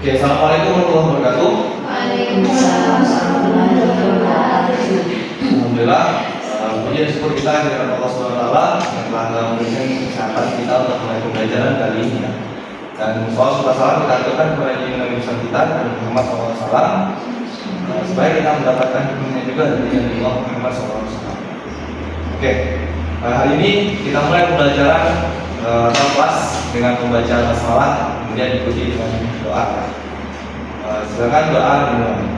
Oke, assalamualaikum warahmatullahi wabarakatuh. Waalaikumsalam warahmatullahi wabarakatuh. Alhamdulillah, puji dan syukur kita kepada Allah SWT yang telah memberikan kesehatan kita untuk mulai pembelajaran kali ini. Dan salam kita aturkan kepada Nabi besar kita Nabi Muhammad SAW, supaya kita mendapatkan hikmahnya juga dari Nabi Muhammad SAW. Oke, hari ini kita mulai pembelajaran kelas dengan membaca basmalah, kemudian diikuti dengan doa. Silakan doa dimulai.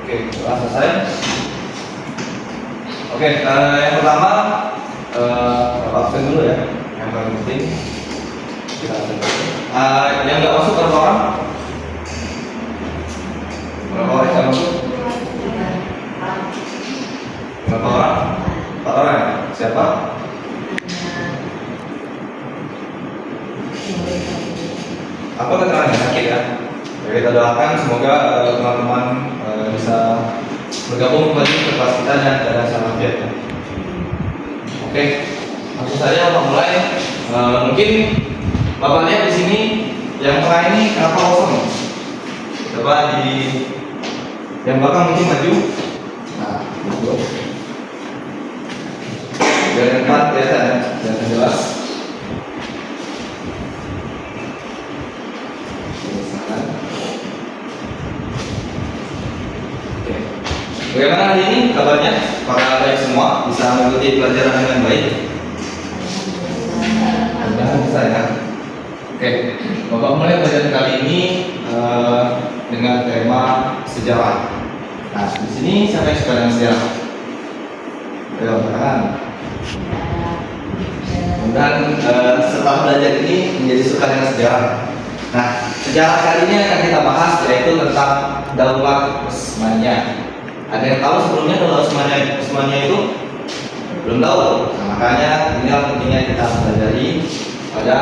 Oke, doa selesai. Oke, yang pertama Bapak absen dulu ya, yang paling penting kita absen dulu. Yang nggak masuk berapa orang? Berapa orang yang masuk? Berapa orang? 4 orang ya? Siapa? Apa keterangannya? Sakit ya? Jadi kita doakan semoga teman-teman bisa bergabung kembali ke kelas kita dan ada salafiat ya. Oke, langsung saja Bapak mulai. Mungkin Bapak lihat di sini yang tengah ini kenapa kosong? Coba di yang belakang mungkin maju. Nah, itu. Biar yang depan kelihatan ya, kelihatan jelas. Oke. Bagaimana hari ini kabarnya? Apakah baik semua? Bisa mengikuti pelajaran dengan baik? Mudah-mudahan bisa ya. Oke, Bapak mulai pelajaran kali ini dengan tema sejarah. Nah, di sini siapa yang suka dengan sejarah? Ayo, tangan. Mudah-mudahan setelah belajar ini menjadi suka dengan sejarah. Nah, sejarah kali ini akan kita bahas yaitu tentang Daulah Utsmaniyah. Ada yang tahu sebelumnya Daulah Utsmaniyah itu? Belum tahu. Nah, makanya ini pentingnya kita pelajari pada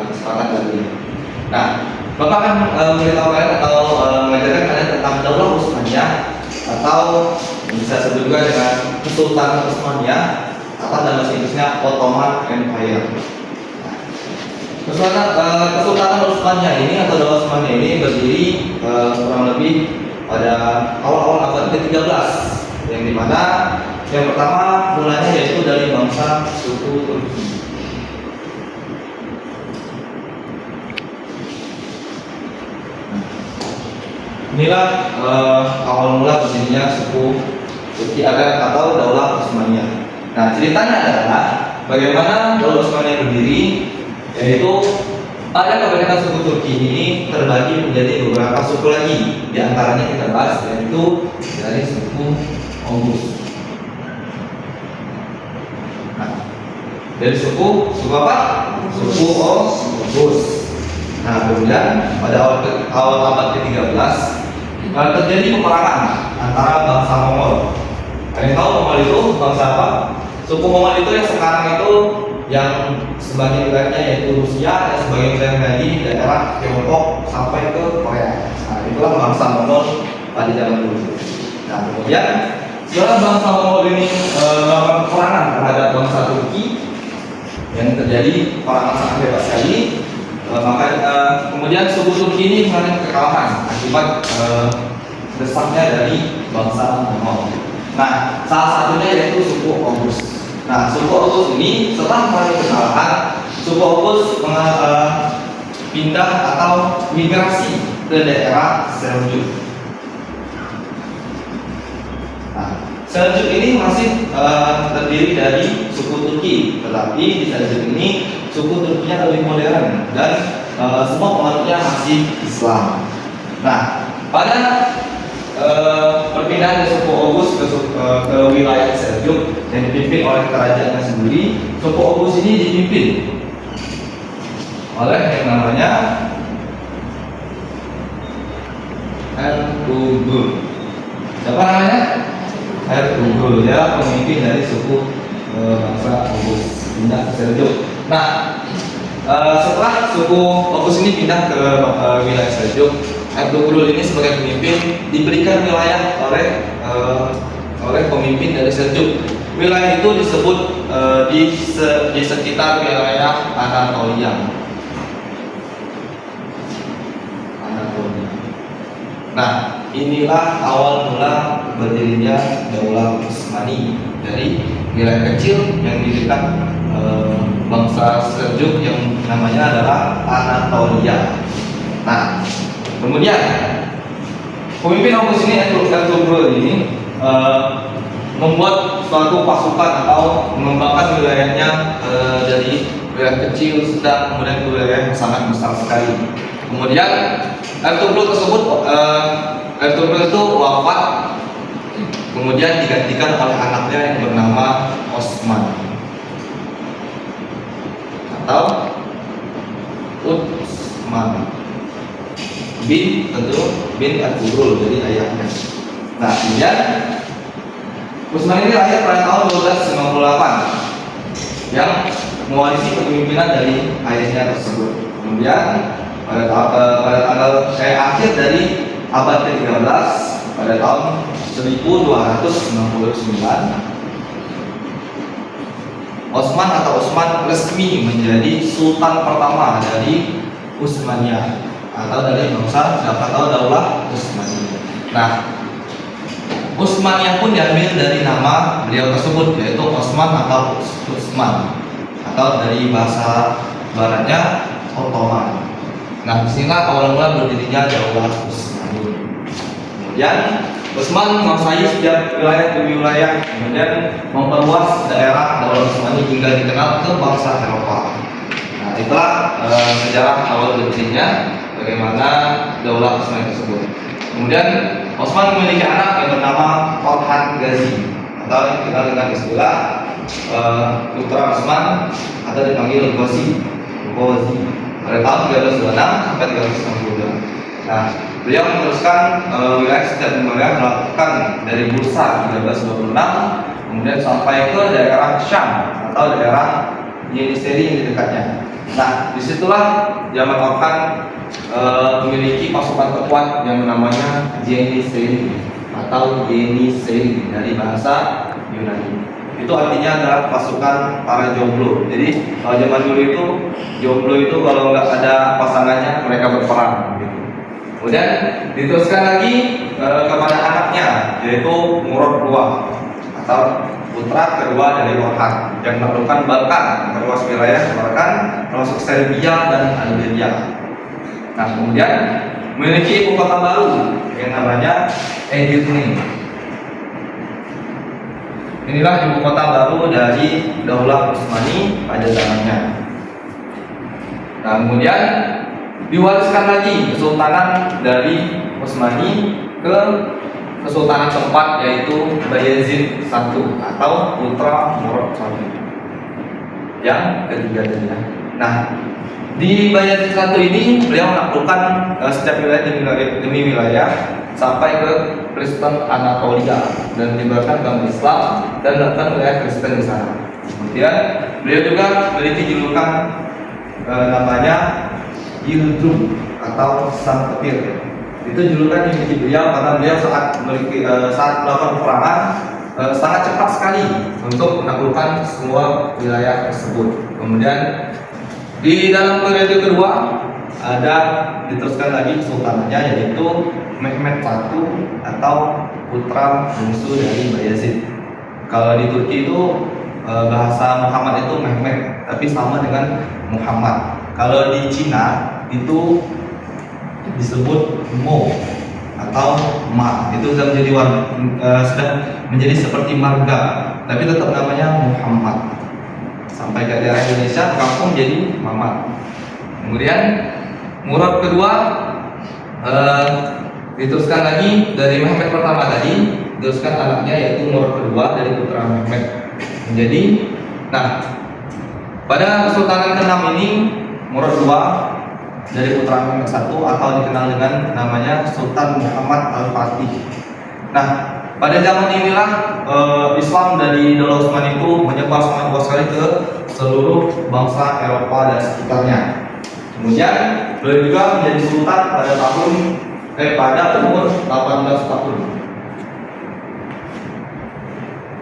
kesempatan kali ini. Nah, Bapak akan memberitahu kalian atau mengajarkan kalian tentang Daulah Utsmaniyah atau bisa disebut juga dengan Kesultanan Utsmaniyah atau dalam bahasa Inggrisnya Ottoman Empire. Kesultanan Utsmaniyah ini atau Daulah Utsmaniyah ini berdiri kurang lebih pada awal-awal abad ke-13 yang dimana yang pertama mulanya yaitu dari bangsa suku Turki. Inilah awal mula berdirinya suku Turki atau Daulah Utsmaniyah. Nah, ceritanya adalah bagaimana Daulah Utsmaniyah berdiri, yaitu pada kebanyakan suku Turki ini terbagi menjadi beberapa suku lagi. Di antaranya kita bahas yaitu dari suku Oghuz. Nah, dari suku apa? Suku Oghuz. Nah, kemudian pada awal abad ke-13 terjadi peperangan antara bangsa Mongol. Kalian tahu Mongol itu bangsa apa? Suku Mongol itu yang sekarang itu yang sebagian wilayahnya yaitu Rusia dan sebagian wilayahnya di daerah Tiongkok sampai ke Korea. Nah, itulah bangsa Mongol pada zaman dulu. Nah, kemudian setelah bangsa Mongol ini melakukan peperangan terhadap bangsa Turki yang terjadi peperangan sangat hebat sekali. Kemudian suku Turki ini mengalami kekalahan akibat desaknya dari bangsa Mongol. Nah, salah satunya yaitu suku Oghuz. Nah, suku Oghuz ini setelah mengalami kekalahan, suku Oghuz pindah atau migrasi ke daerah Seljuk. Nah, Seljuk ini masih terdiri dari suku Turki, tetapi di Seljuk ini suku Turkinya lebih modern dan semua pengaruhnya masih Islam. Nah, pada perpindahan dari suku Oghuz ke wilayah Seljuk yang dipimpin oleh kerajaannya sendiri, suku Oghuz ini dipimpin oleh yang namanya Ertugrul. Siapa namanya? Ertugrul, ya, pemimpin dari suku bangsa Oghuz pindah ke Seljuk. Nah, setelah suku Oghuz ini pindah ke wilayah Seljuk, Ertugrul ini sebagai pemimpin diberikan wilayah oleh pemimpin dari Seljuk. Wilayah itu disebut di sekitar wilayah Anatolia. Nah, inilah awal mula berdirinya Daulah Utsmani dari wilayah kecil yang di dekat bangsa Seljuk yang namanya adalah Anatolia. Nah, kemudian pemimpin Oghuz ini Ertugrul ini membuat suatu pasukan atau mengembangkan wilayahnya dari wilayah kecil, sedang, kemudian ke wilayah yang sangat besar sekali. Kemudian Ertugrul itu wafat, kemudian digantikan oleh anaknya yang bernama Osman atau Utsman bin Ertugrul, jadi ayahnya. Nah, kemudian Utsman ini lahir pada tahun 1298 yang mewarisi kepemimpinan dari ayahnya tersebut. Kemudian pada tanggal akhir dari abad ke-13 pada tahun 1299, Osman resmi menjadi sultan pertama dari Utsmaniyah atau dari bangsa siapa tahu Daulah Utsmaniyah. Nah, Utsmaniyah pun diambil dari nama beliau tersebut, yaitu Osman atau Utsman, atau dari bahasa baratnya Ottoman. Nah, disinilah awal mula berdirinya Daulah Utsmani. Kemudian Utsman menguasai setiap wilayah demi wilayah, kemudian memperluas daerah Daulah Utsmani hingga dikenal ke bangsa Eropa. Nah, itulah sejarah awal berdirinya bagaimana Daulah Utsmani tersebut. Kemudian Osman memiliki anak yang bernama Farhad Ghazi atau yang dikenal dengan istilah putra Osman atau dipanggil Ghazi pada tahun 1326 sampai 1362. Nah, beliau meneruskan wilayah setiap wilayah melakukan dari Bursa 1326 kemudian sampai ke daerah Syam atau daerah Yeniseri yang di dekatnya. Nah, disitulah Zaman Orkhan memiliki pasukan terkuat yang namanya Yeniseri atau Yeniseri dari bahasa Yunani. Itu artinya adalah pasukan para jomblo. Jadi kalau zaman dulu itu jomblo itu kalau nggak ada pasangannya mereka berperang gitu. Kemudian diteruskan lagi kepada anaknya yaitu Murad II atau putra kedua dari Orkhan yang menaklukkan Balkan, terluas wilayah Balkan termasuk Serbia dan Algeria. Nah, kemudian memiliki ibu kota baru yang namanya Edirne. Inilah ibu kota baru dari Daulah Utsmani pada zamannya. Nah, kemudian diwariskan lagi kesultanan dari Utsmani ke kesultanan keempat yaitu Bayezid I atau putra Murad I yang ketiga tadi. Nah, di Bayezid I ini beliau menaklukkan setiap wilayah demi wilayah sampai ke Kristen Anatolia dan menyebarkan agama Islam dan melakukan wilayah Kristen di sana. Kemudian beliau juga memiliki julukan namanya Yildirim atau Sang Petir. Itu julukan yang dimiliki beliau karena beliau saat melakukan peperangan sangat cepat sekali untuk menaklukkan semua wilayah tersebut. Kemudian di dalam periode kedua ada diteruskan lagi kesultanannya yaitu Mehmed I atau putra bungsu dari Bayezid. Kalau di Turki itu bahasa Muhammad itu Mehmed, tapi sama dengan Muhammad. Kalau di Cina itu disebut Mo atau Ma. Itu sudah menjadi seperti marga, tapi tetap namanya Muhammad. Sampai ke daerah Indonesia kampung jadi Mamat. Kemudian Murad kedua diteruskan lagi dari Mehmed pertama tadi, diteruskan anaknya yaitu Murad kedua dari putra Mehmed menjadi. Nah, pada kesultanan ke-6 ini Murad II dari putra Mehmed I atau dikenal dengan namanya Sultan Muhammad Al-Fatih. Nah, pada zaman inilah Islam dari Daulah Utsmani itu menyebar sangat luas sekali ke seluruh bangsa Eropa dan sekitarnya. Kemudian beliau juga menjadi sultan pada tahun pada umur 18 tahun.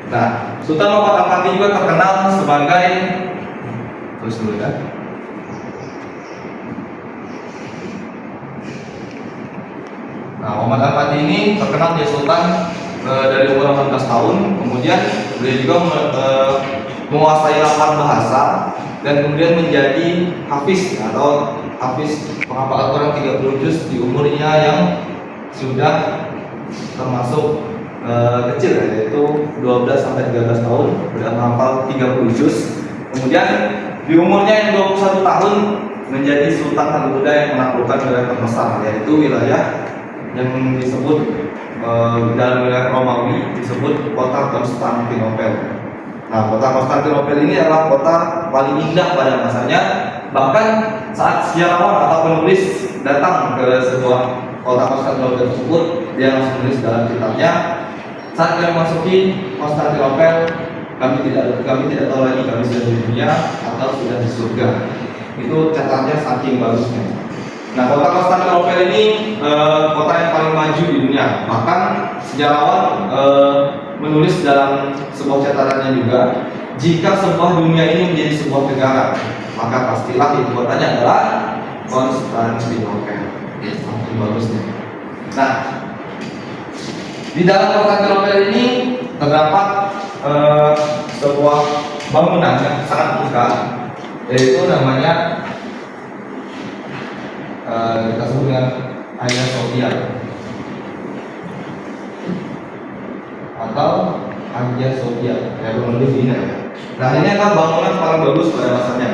Nah, Sultan Muhammad Al-Fatih juga terkenal sebagai terus dulu ya. Nah, Muhammad Al-Fatih ini terkenal dia sultan dari umur 18 tahun, kemudian beliau juga menguasai 8 bahasa dan kemudian menjadi hafiz atau hafiz penghafal Al-Quran 30 juz di umurnya yang sudah termasuk kecil ya, yaitu 12 sampai 13 tahun sudah menghafal 30 juz. Kemudian di umurnya yang 21 tahun menjadi sultan termuda yang menaklukkan wilayah terbesar, yaitu wilayah yang disebut dalam wilayah Romawi disebut kota Konstantinopel. Nah, kota Konstantinopel ini adalah kota paling indah pada masanya. Bahkan saat sejarawan atau penulis datang ke sebuah kota Konstantinopel tersebut, dia langsung menulis dalam kitabnya, saat kami masuki Konstantinopel, kami tidak tahu lagi kami sudah di dunia atau sudah di surga. Itu catatannya saking bagusnya. Nah, kota Konstantinopel ini kota yang paling maju di dunia. Bahkan sejarawan menulis dalam sebuah catatannya juga, jika sebuah dunia ini menjadi sebuah negara, maka pastilah ibu kotanya adalah Konstantinopel. Saking bagusnya. Nah, di dalam Konstantinopel ini terdapat sebuah bangunan yang sangat megah, yaitu namanya kita sebut dengan Hagia Sophia atau Hagia Sophia, ya kurang lebih ini. Nah, ini adalah bangunan paling bagus pada masanya,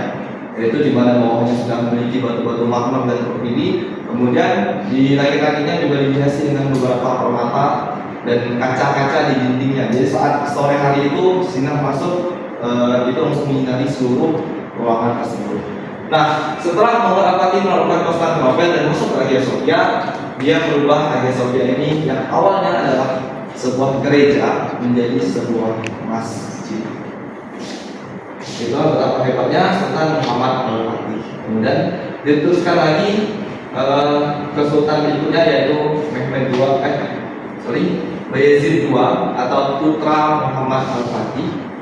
yaitu di mana bawahnya sudah memiliki batu-batu marmer dan porfiri. Kemudian di langit-langitnya juga dihiasi dengan beberapa permata dan kaca-kaca di dindingnya. Jadi saat sore hari itu sinar masuk, itu langsung menyinari seluruh ruangan tersebut. Nah, setelah Muhammad Al-Fatih melakukan Konstantinopel dan masuk ke Hagia Sophia, dia merubah Hagia Sophia ini yang awalnya adalah sebuah gereja menjadi sebuah masjid. Itulah betapa hebatnya Sultan Muhammad Al-Fatih. Kemudian diteruskan lagi ke sultan berikutnya, yaitu Mehmed Bayezid II atau putra Muhammad Al-Fatih,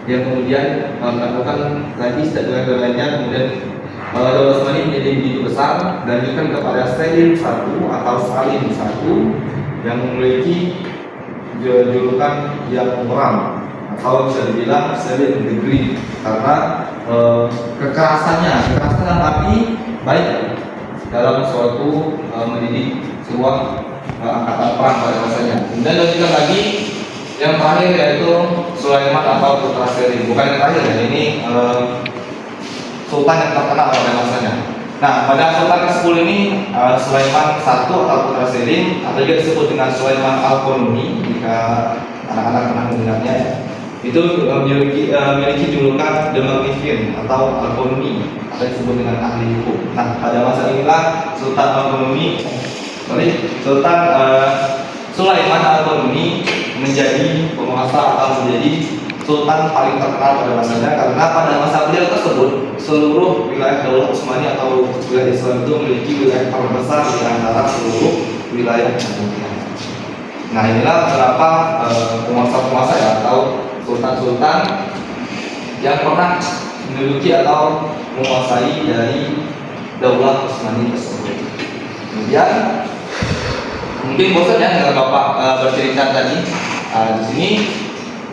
yang kemudian melakukan lagi stadion lainnya. Kemudian Daulah Utsmani menjadi begitu besar dan dilanjutkan kepada Selim I atau Salim I yang memiliki julukan yang muram atau bisa dibilang Selim the Great karena kekerasan dalam arti baik dalam suatu mendidik sebuah angkatan perang pada masanya. Kemudian dilanjutkan lagi yang terakhir, yaitu Sulaiman atau putra Selim. Bukan yang terakhir ya, ini sultan yang terkenal pada masanya. Nah, pada sultan ke-10 ini Sulaiman I atau putra Selim, atau juga disebut dengan Sulaiman Al-Qanuni jika anak-anak pernah mendengarnya, itu memiliki julukan The Magnificent atau Al-Qanuni, atau disebut dengan ahli hukum. Nah, pada masa inilah Sultan Sulaiman Al-Qanuni menjadi penguasa atau menjadi sultan paling terkenal pada masanya, karena pada masa beliau tersebut seluruh wilayah Daulah Utsmani atau wilayah Islam itu memiliki wilayah terbesar di antara seluruh wilayah dunia. Nah, inilah beberapa penguasa-penguasa ya, atau sultan-sultan yang pernah menduduki atau menguasai dari Daulah Utsmani tersebut. Kemudian mungkin bosan ya dengan Bapak bercerita tadi. Di sini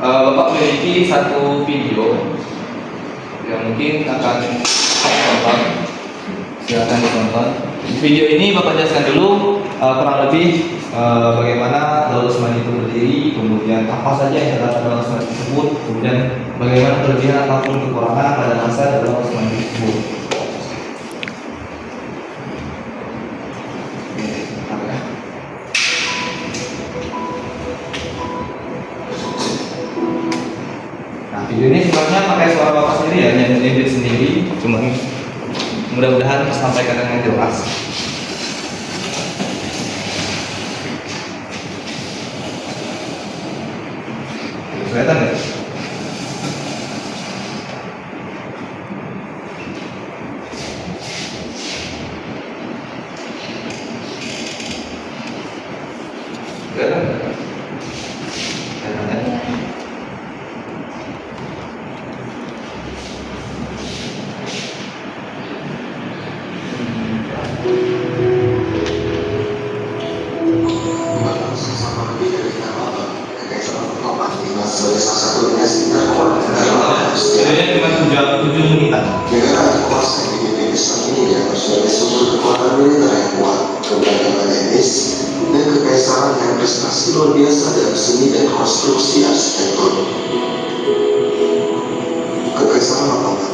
Bapak memiliki satu video yang mungkin akan tonton. Silakan ditonton. Video ini Bapak jelaskan dulu kurang lebih bagaimana Daulah Utsmani itu berdiri, kemudian apa saja yang terdapat Daulah Utsmani tersebut, kemudian bagaimana kelebihan ataupun kekurangan pada masa Daulah Utsmani tersebut. Video ini sebenarnya pakai suara Bapak sendiri ya, yang edit sendiri, cuman mudah-mudahan sampaikan dengan jelas. Kelihatan ya? kan? Kelihatan ya? Sebagai salah satu dinasti terkuat Sebenarnya cuma 7 menitan. negara kuasa yang dimiliki Islam ini ya sebagai sumber kekuatan militer yang kuat, keberagaman etnis, dan kekaisaran yang prestasi luar biasa dalam seni dan konstruksi arsitektur. Kekaisaran Ottoman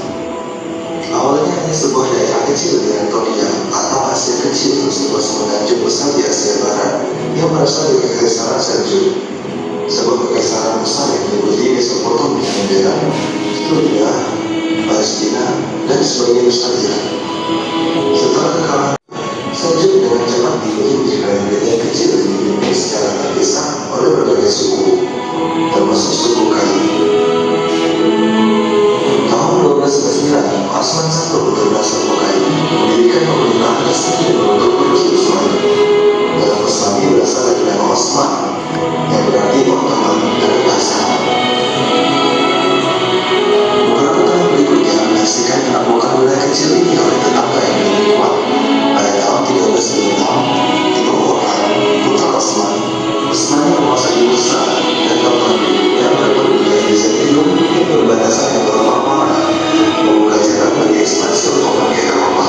awalnya hanya sebuah daerah kecil di Anatolia atau Asia kecil, sebuah semenanjung besar di Asia Barat yang berasal dari Kekaisaran Seljuk. Sebuah kekaisaran besar yang meliputi Mesopotamia, Iran, Turki, Palestina, dan sebagian besar Iran. Setelah kekalahan Seljuk dengan cepat diikuti wilayah kecil yang dipimpin secara terpisah oleh berbagai suku, termasuk suku Kai. Tahun 1299, Osman I betul-betul suku Kai mendirikan pemerintahan resmi dan membentuk Turki Utsmani. Dalam Utsmani berasal dari nama Osman yang berarti Ottoman dalam bahasa Arab. Beberapa tahun berikutnya menyaksikan penaklukan wilayah kecil ini oleh tetangga yang lebih kuat. Pada tahun 1356, di bawah putra Osman, Utsmani menguasai Bursa dan tahun berikutnya merebut wilayah Byzantium yang berbatasan dengan Roma Parah, membuka jalan bagi ekspansi Ottoman ke Eropa.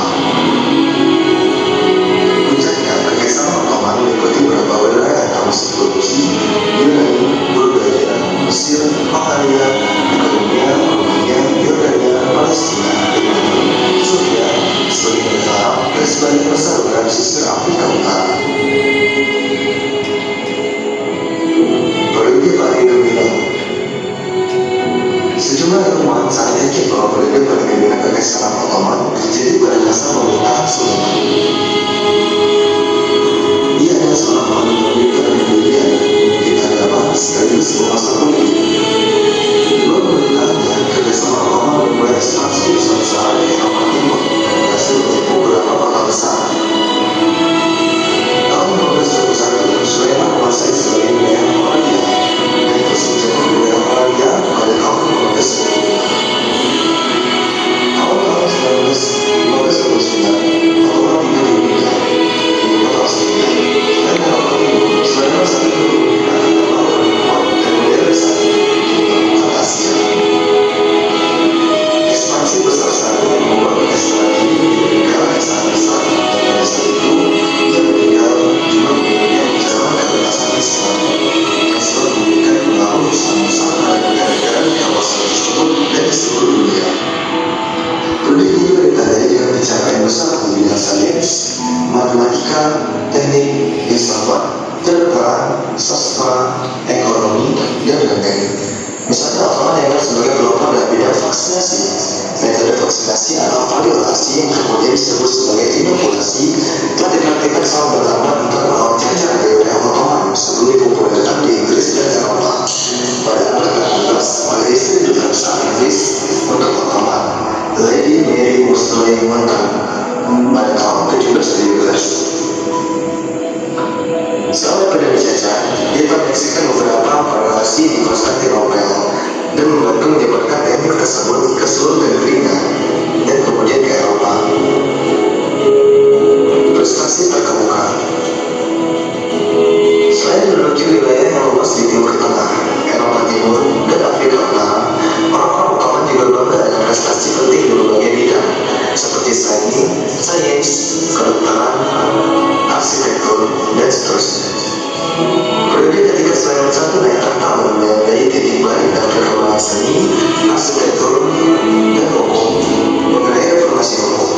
Puncaknya, Kekaisaran Ottoman meliputi beberapa wilayah termasuk Turki, Yunani, Bulgaria, Mesir, Hungaria, Makedonia, Rumania, Yordania, Palestina, Lebanon, Suriah, sebagian negara Arab, dan sebagian besar wilayah pesisir Afrika Utara. Periode paling gemilang. Sejumlah ilmuwan saat yakin bahwa periode paling gemilang Kekaisaran Ottoman terjadi pada masa pemerintahan Sulaiman. Ia adalah seorang panglima militer yang mulia, mungkin agama sekaligus penguasa politik. Sebelum pemerintahannya, Kekaisaran Ottoman memulai ekspansi besar-besaran di Eropa Timur dan berhasil menipu beberapa kota besar. Tahun 1221, Sulaiman menguasai sebagian wilayah Polandia dan terus menjadi wilayah Polandia pada tahun 1229. Awal tahun 1529, Ottoman tiba di Wina, ibu kota Austria, dan Eropa Timur. Sulaiman saat itu menggunakan kapal paling kuat dan modern saat itu di permukaan Asia. Ekspansi besar-besaran yang membuat kekaisaran ini menjadi negara yang sangat besar, dan pada saat itu ia meninggal juga mempunyai jalan dan batasan Islam yang selalu memberikan pengaruh Islam besar pada negara-negara di kawasan tersebut dan di seluruh dunia. Periode ini juga ditandai dengan pencapaian besar di bidang sains, matematika, teknik, filsafat, kedokteran, sastra, ekonomi, dan lain-lain. Misalnya Ottoman dianggap sebagai pelopor dalam bidang vaksinasi. Metode vaksinasi atau variolasi yang kemudian disebut sebagai inokulasi telah dipraktikkan selama bertahun untuk melawan cacar di wilayah Ottoman sebelum dipopulerkan di Inggris dan Eropa. Pada abad ke-16, oleh istri duta besar Inggris untuk Ottoman, Lady Mary Wortley Montagu, pada tahun 1717. Selama pada dijajah, dia menyaksikan beberapa variasi di Konstantinopel dan membantu menyebarkan teknik tersebut ke seluruh negerinya dan kemudian ke Eropa. Prestasi terkemuka. Selain menduduki wilayah yang luas di Timur Tengah, Eropa Timur, dan Afrika Utara, orang-orang Ottoman juga bangga dengan prestasi penting di berbagai bidang seperti sains, kedokteran, arsitektur, dan seterusnya. Periode ketika Sulaiman I naik tahta menandai titik balik dalam perkembangan seni, arsitektur, dan hukum mengenai reformasi hukum.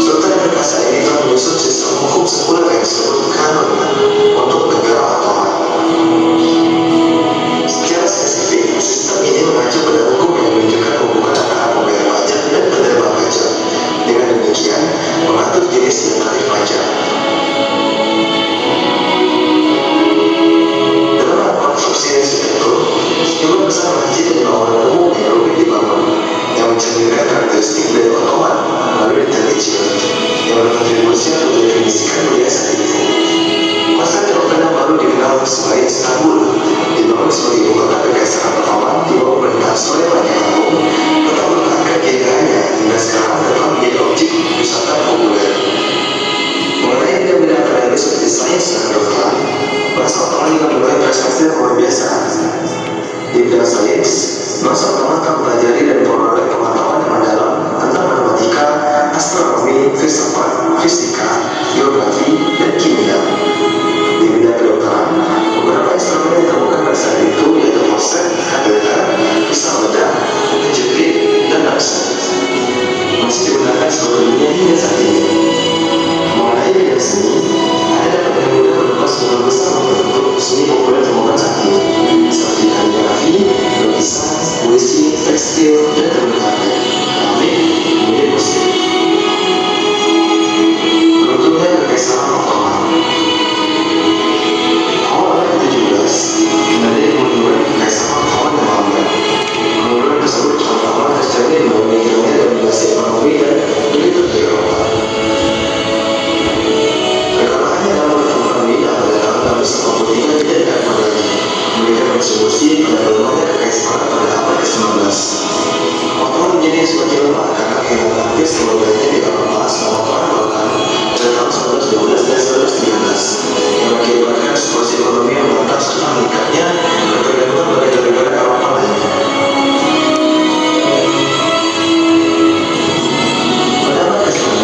Sultan yang perkasa ini telah menyusun sistem hukum sekuler yang disebut kanon untuk negara Ottoman. Secara spesifik, sistem ini mengacu pada hukum yang menunjukkan hubungan antara pembayar pajak dan penerima pajak. Dengan demikian, mengatur jenis dan tarif pajak. Dalam konstruksi arsitektur, jumlah besar masjid dan bangunan umum lain Istanbul, dibangun sebagai ibu kota Kekaisaran Ottoman di bawah pemerintahan Sulaiman yang Agung. Kota bertahan keindahannya hingga sekarang telah menjadi objek wisata populer. Mengenai bidang-bidang akademis seperti sains dan kedokteran, bangsa Ottoman juga memiliki prestasi yang luar biasa. Di bidang sains, bangsa Ottoman telah mempelajari dan memperoleh pengetahuan yang mendalam tentang matematika, astronomi, filsafat, fisika, geografi, dan kimia. Di bidang kedokteran, beberapa instrumen yang ditemukan pada saat itu yaitu forcep, kateter, pisau bedah, penjepit, dan laser masih digunakan seluruh dunia hingga saat ini. Mengenai bidang seni, ada dapat dengan mudah menemukan sebagian besar bentuk seni populer ditemukan saat ini, seperti kaligrafi, lukisan, puisi, tekstil, dan tenun karet, keramik, kemudian musik. Runtuhnya Kekaisaran Ottoman. Awal abad ke-17, terjadi kemunduran Kekaisaran Ottoman yang melambat. Kemunduran tersebut terutama terjadi di bawah hilangnya dominasi ekonomi dan militer di Eropa. Kekalahannya dalam pertempuran Mina pada tahun 1943 tidak dapat lagi memberikan kontribusi pada melemahnya Kekaisaran pada abad ke-19. Ottoman menjadi semakin lemah karena kehilangan hampir seluruh wilayahnya di Eropa selama perang Balkan pada tahun 1912 dan 1913 yang mengakibatkan situasi ekonomi yang merata serta meningkatnya ketergantungan pada negara Eropa lainnya. Pada abad ke-19,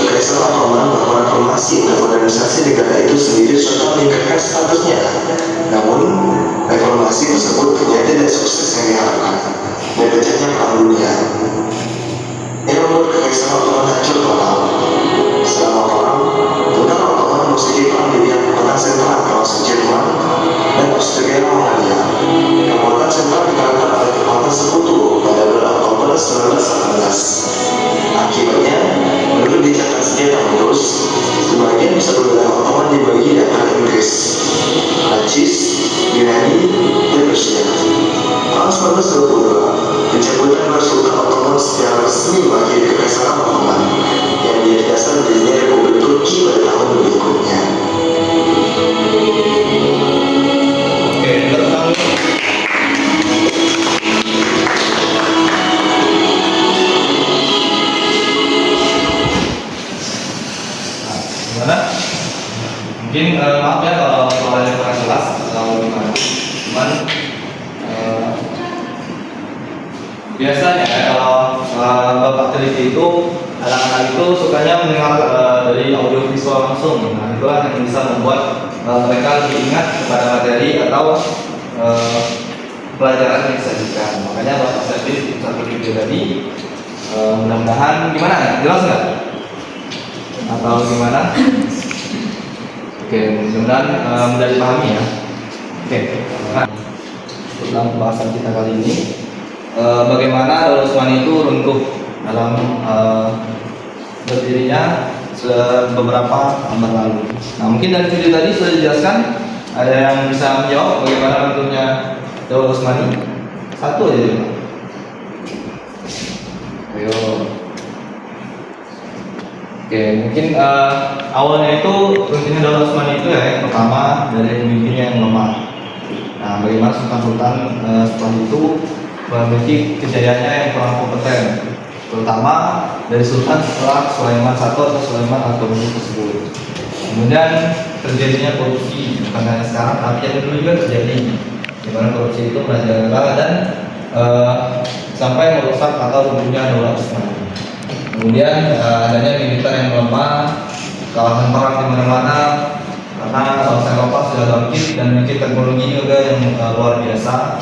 Kekaisaran Ottoman melakukan reformasi dan modernisasi negara itu sendiri serta meningkatkan statusnya. Namun, reformasi tersebut ternyata tidak sukses yang diharapkan dan terjadinya perang dunia yang membuat Kekaisaran Ottoman hancur total. Selama perang, tentara Ottoman memasuki perang di bidang kekuatan sentral kawasan Jerman dan Austria-Hungaria. Kekuatan sentral dikalahkan oleh kekuatan sekutu pada bulan Oktober 1918. Akibatnya, menurut gencatan senjata menerus, sebagian besar wilayah Ottoman dibagi di antara Inggris, Prancis, Yunani, dan Rusia. Tahun 1922, pencabutan gelar Sultan Ottoman secara resmi mengakhiri Kekaisaran Ottoman yang menjadi dasar berdirinya Republik Turki pada tahun berikutnya. Oke, tentang gimana? Mungkin maaf ya kalau soalnya kurang jelas atau gimana. Cuman biasanya kalau Bapak teliti itu anak-anak itu sukanya mendengar dari audio visual langsung. Nah, itulah yang bisa membuat mereka lebih ingat kepada materi atau pelajaran yang disajikan. Makanya Bapak Servis satu video tadi mudah-mudahan gimana? Jelas nggak? Atau gimana? Oke, mudah-mudahan mudah dipahami ya. Oke, nah, dalam pembahasan kita kali ini bagaimana Daulah Utsmani itu runtuh dalam berdirinya beberapa abad lalu. Nah, mungkin dari video tadi sudah dijelaskan. Ada yang bisa menjawab bagaimana runtuhnya Daulah Utsmani? Satu aja dulu. Ayo. Oke, mungkin awalnya itu runtuhnya Daulah Utsmani itu ya yang pertama dari pemimpinnya yang lemah. Nah, bagaimana sultan-sultan setelah itu memiliki kejayaannya yang kurang kompeten, terutama dari sultan setelah Sulaiman I atau Sulaiman Al-Qaumi tersebut. Kemudian terjadinya korupsi, bukan hanya sekarang, tapi yang dulu juga terjadi, di mana korupsi itu merajalela dan sampai merusak atau runtuhnya Daulah Utsmani. Kemudian adanya militer yang melemah, kawasan perang di mana-mana, karena kawasan Eropa sudah bangkit dan memiliki teknologi juga yang luar biasa.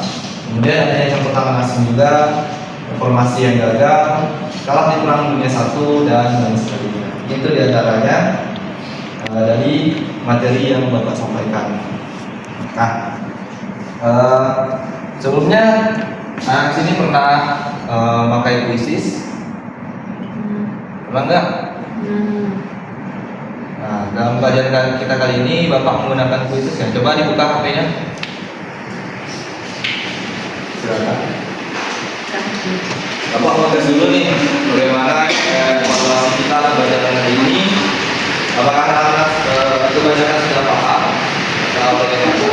Kemudian adanya campur tangan asing juga, reformasi yang gagal, kalah di Perang Dunia I dan lain sebagainya. Itu diantaranya dari materi yang Bapak sampaikan. Nah, sebelumnya anak sini pernah pakai puisis? Pernah nggak? Nah, dalam pelajaran kita kali ini Bapak menggunakan puisis ya. Coba dibuka HP-nya. Silakan. Bapak mau tes dulu nih bagaimana evaluasi kita pembelajaran hari ini. Apakah anak-anak kebanyakan sudah paham atau bagaimana?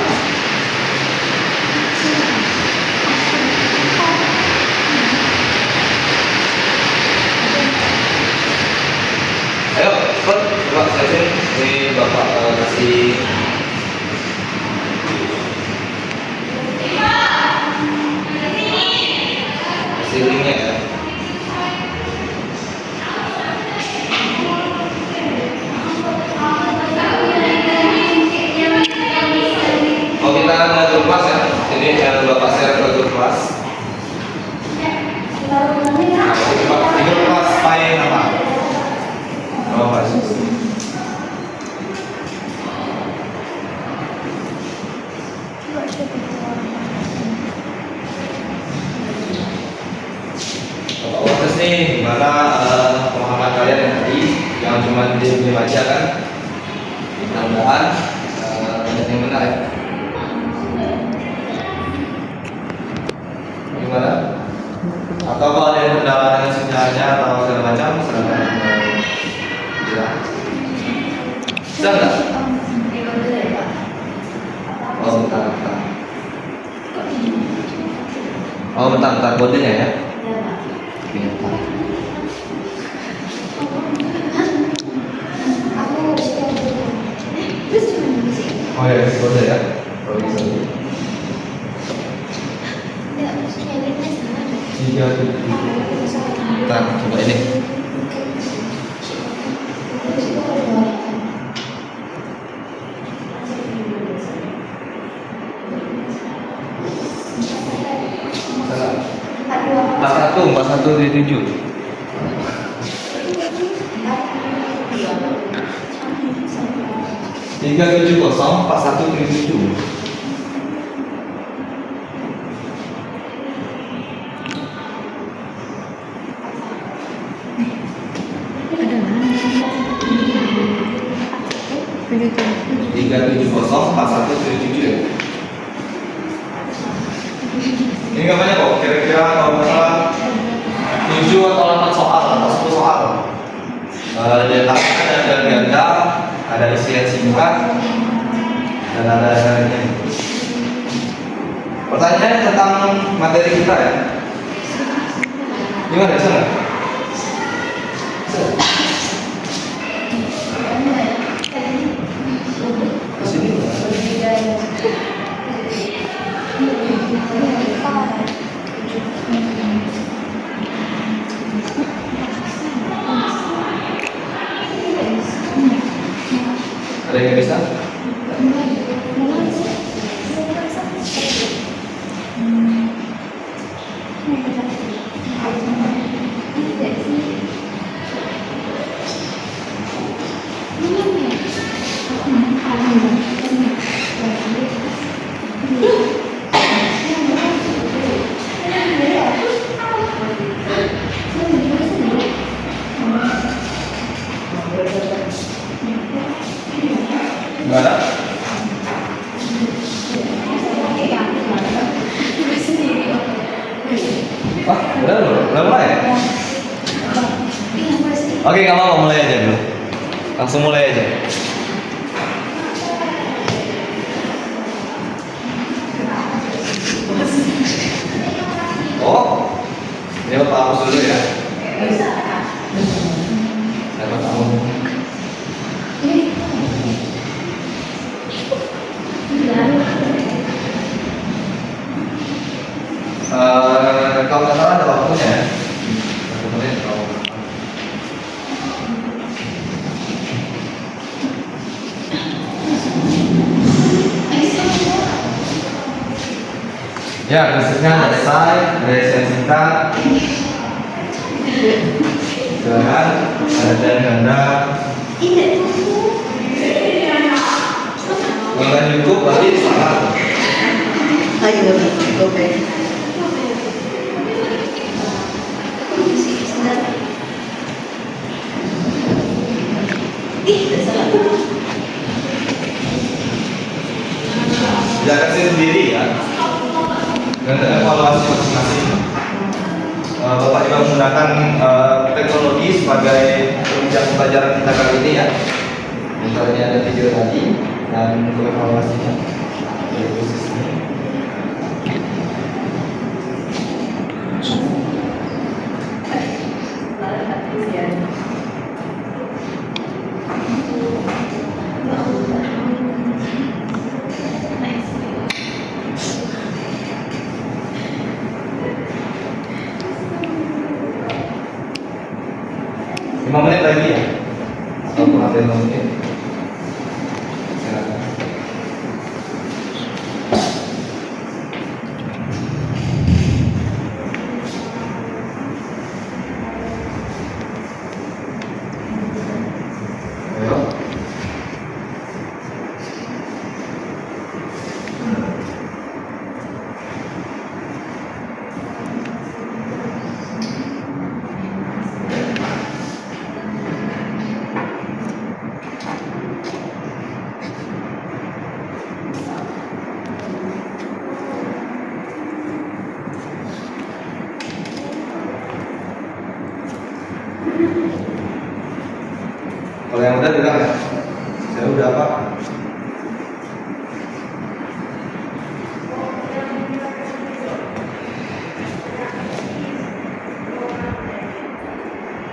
Terus nih, gimana pemahaman kalian yang tadi yang cuma dia baca kan? Mudah-mudahan banyak yang benar ya. Gimana? Atau kalau ada yang kendala dengan sinyalnya atau segala macam, silakan ya. Bisa nggak? Oh bentar. Oh bentar kodenya ya. Bentar. Oh ya, kode ya. Kalau bisa. 3, 7. Bentar, coba ini. Salah. 41 47. 370 4137. Tiga tujuh kosong 4177 ya. Ini gambarnya kok kira-kira kalau masalah 7 atau 8 soal atau 10 soal. Ada ganda, ada isian singkat, dan ada ini. Pertanyaannya tentang materi kita ya. Gimana bisa nggak? Di sini. Ada yang bisa? Gimana? Wah, udah mulai ya? Oke, nggak apa-apa, mulai aja dulu. Langsung mulai aja. Oh, ini Bapak hapus dulu ya. Saya tahu. Kalau nggak salah ada waktunya ya. 1 menit kalau. Ya, prinsipnya selesai, dari singkat. Silakan, ada ganda. Kalau nggak cukup, berarti salah. Ayo, oke. Jaga sendiri ya. Dan evaluasi masing-masing. Bapak juga menggunakan teknologi sebagai penunjang pelajaran kita kali ini ya. Misalnya ada video tadi dan untuk evaluasinya dari khusus ini. Lima menit lagi ya? Atau kurang dari 5 menit? Silakan. Ayo.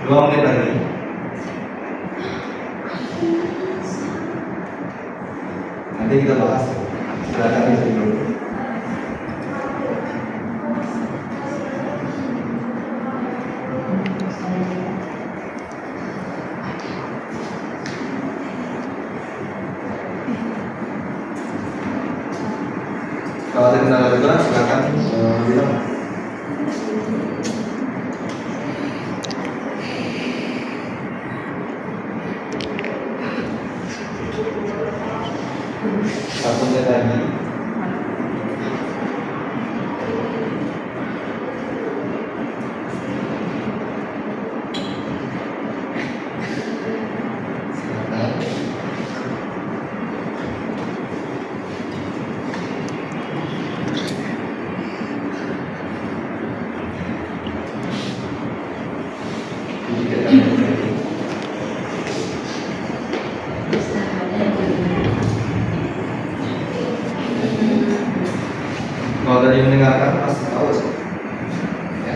2 menit lagi. Nanti kita bahas. Silakan isi dulu. Kalau ada kendala juga silakan bilang. Satu menit lagi. Kalau tadi mendengarkan pasti tahu sih. Ya.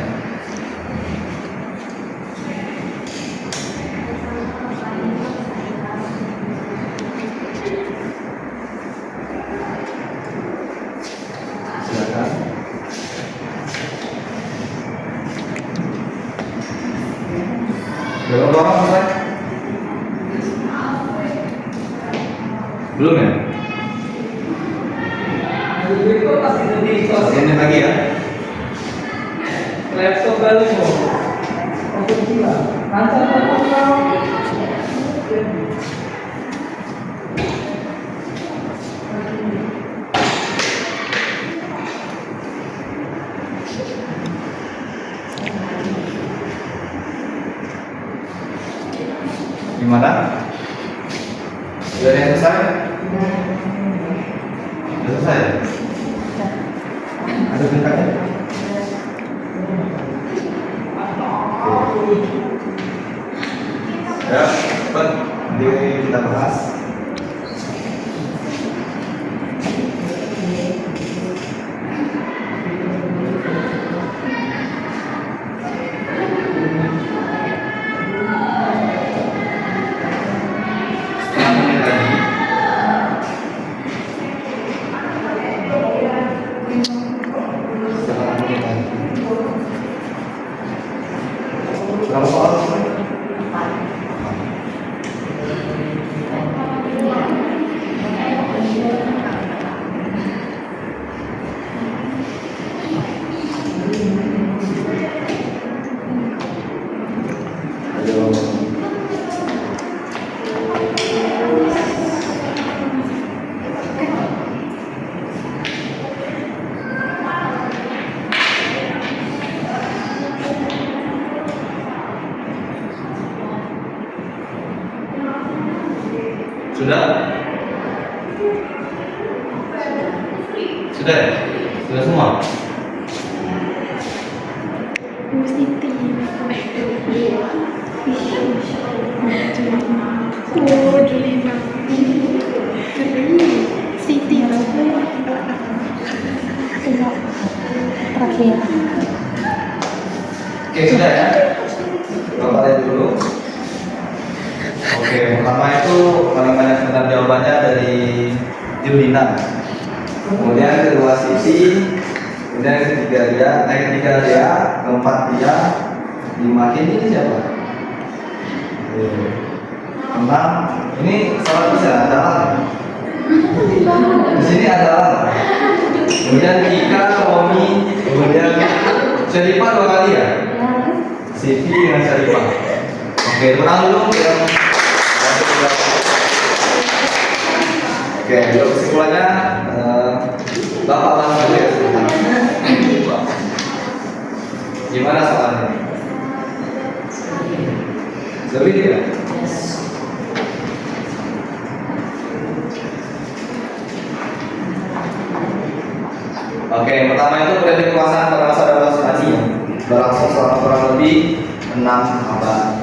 Silakan. Berapa orang selesai? Belum ya? Itu pasti jadi Satu menit lagi ya. laptop baru mau. Aku gila. Lancar kau. Gimana? Sudah ada yang selesai? Sudah selesai? Ada tingkatnya? Ya, cepat. Nanti kita bahas. Setengah menit lagi. Setengah menit lagi. Berapa soal? Ayo. Sudah? Sudah ya? Sudah semua? Terakhir. Oke, sudah ya? Bapak lihat dulu. Oke, pertama itu paling banyak benar jawabannya dari Julina. Kemudian kedua Siti, kemudian yang ketiga dia, ketiga dia, keempat dia, lima ini siapa? Enam, ini salah bisa adalah. Di sini adalah. Kemudian Ika, Tommy, kemudian Syarifah 2 kali ya? Siti dengan Syarifah. Oke, tenang dulu yang oke, untuk kesimpulannya Bapak bahas dulu ya sebentar. Gimana soalnya? Lebih tidak? Oke, pertama itu periode kekuasaan pada masa Daulus Haji berlangsung selama kurang lebih 6 abad.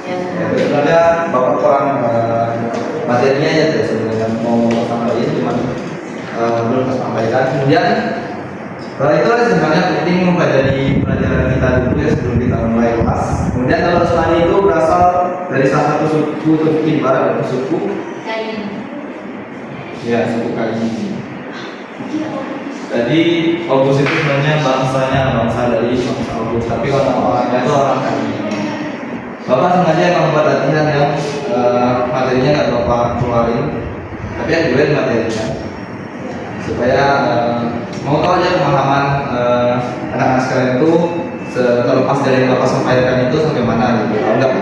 Ya, itu sebenarnya Bapak kurang materinya aja tuh sebenarnya mau sampaikan, cuman belum sampaikan. Kemudian Kalau itu sebenarnya penting mempelajari pelajaran kita dulu ya sebelum kita mulai kelas. Kemudian kalau Usmani itu berasal dari salah satu suku Turki Barat, atau suku ya suku Kain. Jadi Oghuz itu sebenarnya bangsa dari bangsa Oghuz, tapi orang-orangnya itu orang Kain. Bapak sengaja membuat latihan yang materinya nggak Bapak keluarin, tapi yang gue materinya supaya mau tahu aja pemahaman anak-anak sekalian itu terlepas dari yang Bapak sampaikan itu sampai mana gitu, kalau enggak.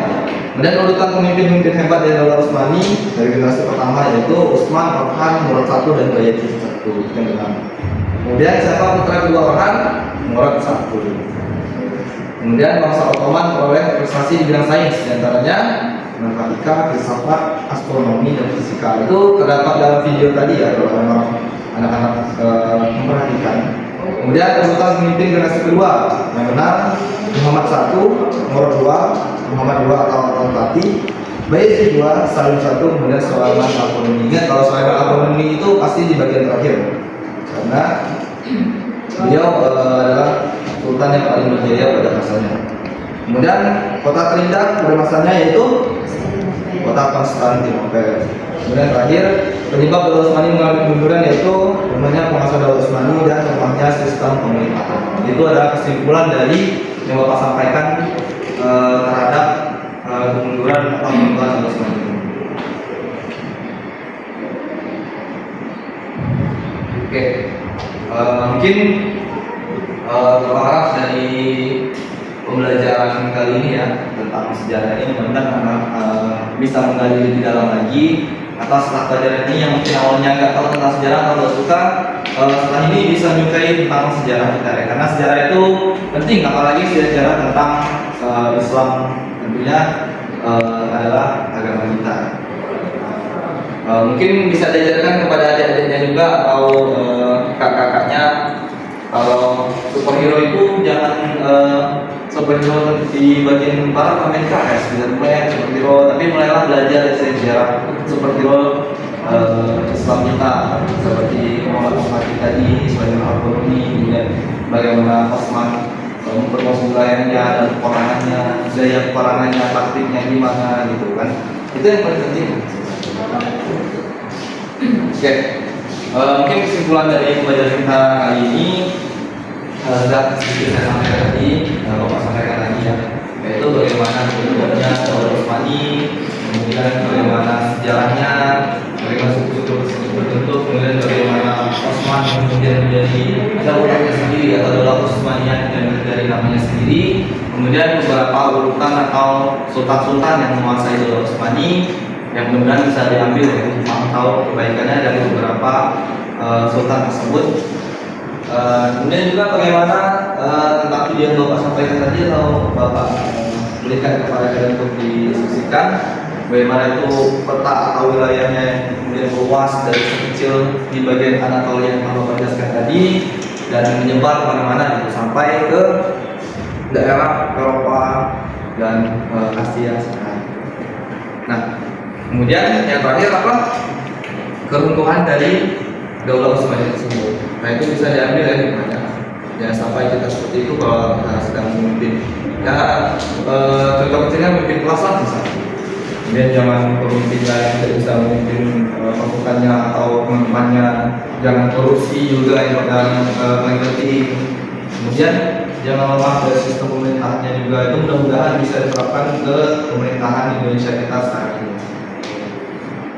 Kemudian urutan pemimpin-pemimpin hebat dari Daulah Utsmani dari generasi pertama yaitu Utsman, Orhan, Murad I dan Bayezid I yang benar. Kemudian siapa putra kedua Orhan? Murad I. Kemudian bangsa Ottoman memperoleh prestasi di bidang sains, diantaranya matematika, filsafat, astronomi, dan fisika. Itu terdapat dalam video tadi ya kalau orang anak-anak memperhatikan. Kemudian urutan pemimpin generasi kedua yang benar Muhammad I, Murad II, Muhammad II atau Al-Fatih, Bayezid II, Salim I, kemudian Sulaiman Al-Qununi. Ingat kalau Sulaiman Al-Qununi itu pasti di bagian terakhir karena beliau adalah sultan yang paling berjaya pada masanya. Kemudian kota terindah pada masanya yaitu kota Konstantinopel. Kemudian terakhir penyebab Daulah Utsmani mengalami kemunduran yaitu rumahnya penguasa Daulah Utsmani dan lemahnya sistem pemerintahan. Itu adalah kesimpulan dari yang Bapak sampaikan terhadap kemunduran atau pemerintahan Daulah Utsmani. Oke, mungkin terharap dari pembelajaran kali ini ya tentang sejarah ini mudah-mudahan anak bisa menggali lebih dalam lagi atas setelah pelajaran ini yang mungkin awalnya nggak tahu tentang sejarah atau nggak suka setelah ini bisa menyukai tentang sejarah kita ya, karena sejarah itu penting apalagi sejarah tentang Islam tentunya adalah agama kita. Mungkin bisa diajarkan kepada adik-adiknya juga atau kakak-kakaknya kalau superhero itu jangan superhero di bagian barat Amerika ya sebenarnya superhero, tapi mulailah belajar dari sejarah superhero Islam kita seperti Muhammad tadi, Sulaiman Al-Qununi, kemudian bagaimana Utsman memperluas wilayahnya dan peperangannya, gaya peperangannya, taktiknya gimana gitu kan, itu yang paling penting. Oke. Mungkin kesimpulan dari pembelajaran kita kali ini sudah sedikit saya sampaikan tadi, Bapak sampaikan lagi ya, yaitu bagaimana kehidupannya Daulah Utsmani, kemudian bagaimana sejarahnya, bagaimana suku-suku berbentuk, kemudian bagaimana Utsman kemudian menjadi daulatnya sendiri atau Daulah Utsmaniyah dan dari namanya sendiri, kemudian beberapa urutan atau sultan-sultan yang menguasai Daulah Utsmani yang mudah-mudahan bisa diambil untuk memantau perbaikannya dari beberapa sultan tersebut. Kemudian juga bagaimana tentang video yang Bapak sampaikan tadi atau Bapak berikan kepada kalian untuk didiskusikan bagaimana itu peta atau wilayahnya yang kemudian luas dari kecil di bagian Anatolia yang Bapak jelaskan tadi dan menyebar kemana-mana gitu, sampai ke daerah Eropa dan Asia sekarang. Nah, kemudian yang terakhir apa? Keruntuhan dari Daulah Utsmani tersebut. Nah itu bisa diambil ya gimana? Jangan sampai kita seperti itu kalau kita sedang memimpin. Ya contoh kecilnya memimpin kelas lah misalnya. Kemudian jangan pemimpinnya yang tidak bisa memimpin pasukannya atau teman-temannya. Jangan korupsi juga yang paling penting. Kemudian jangan lemah dari sistem pemerintahannya juga. Itu mudah-mudahan bisa diterapkan ke pemerintahan Indonesia kita sekarang ini.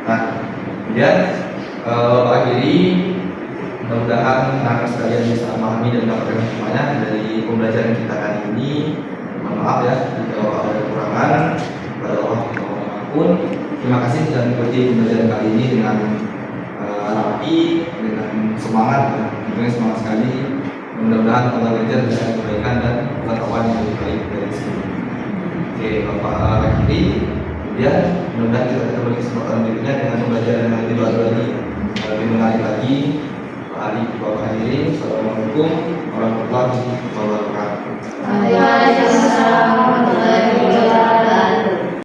Nah, kemudian akhiri mudah-mudahan anak sekalian bisa memahami dan mendapatkan hikmahnya dari pembelajaran kita kali ini. Mohon maaf ya jika ada kekurangan pada Allah pun. Terima kasih sudah mengikuti pembelajaran kali ini dengan rapi, dengan semangat, dengan semangat sekali. Mudah-mudahan Allah belajar dengan kebaikan dan pengetahuan yang lebih baik dari sini. Oke, Bapak akhiri. Kemudian mudah-mudahan kita ketemu di kesempatan berikutnya dengan pembelajaran yang lebih baru lagi, lebih menarik lagi. Pak Ali, Bapak hadirin, assalamualaikum warahmatullahi wabarakatuh.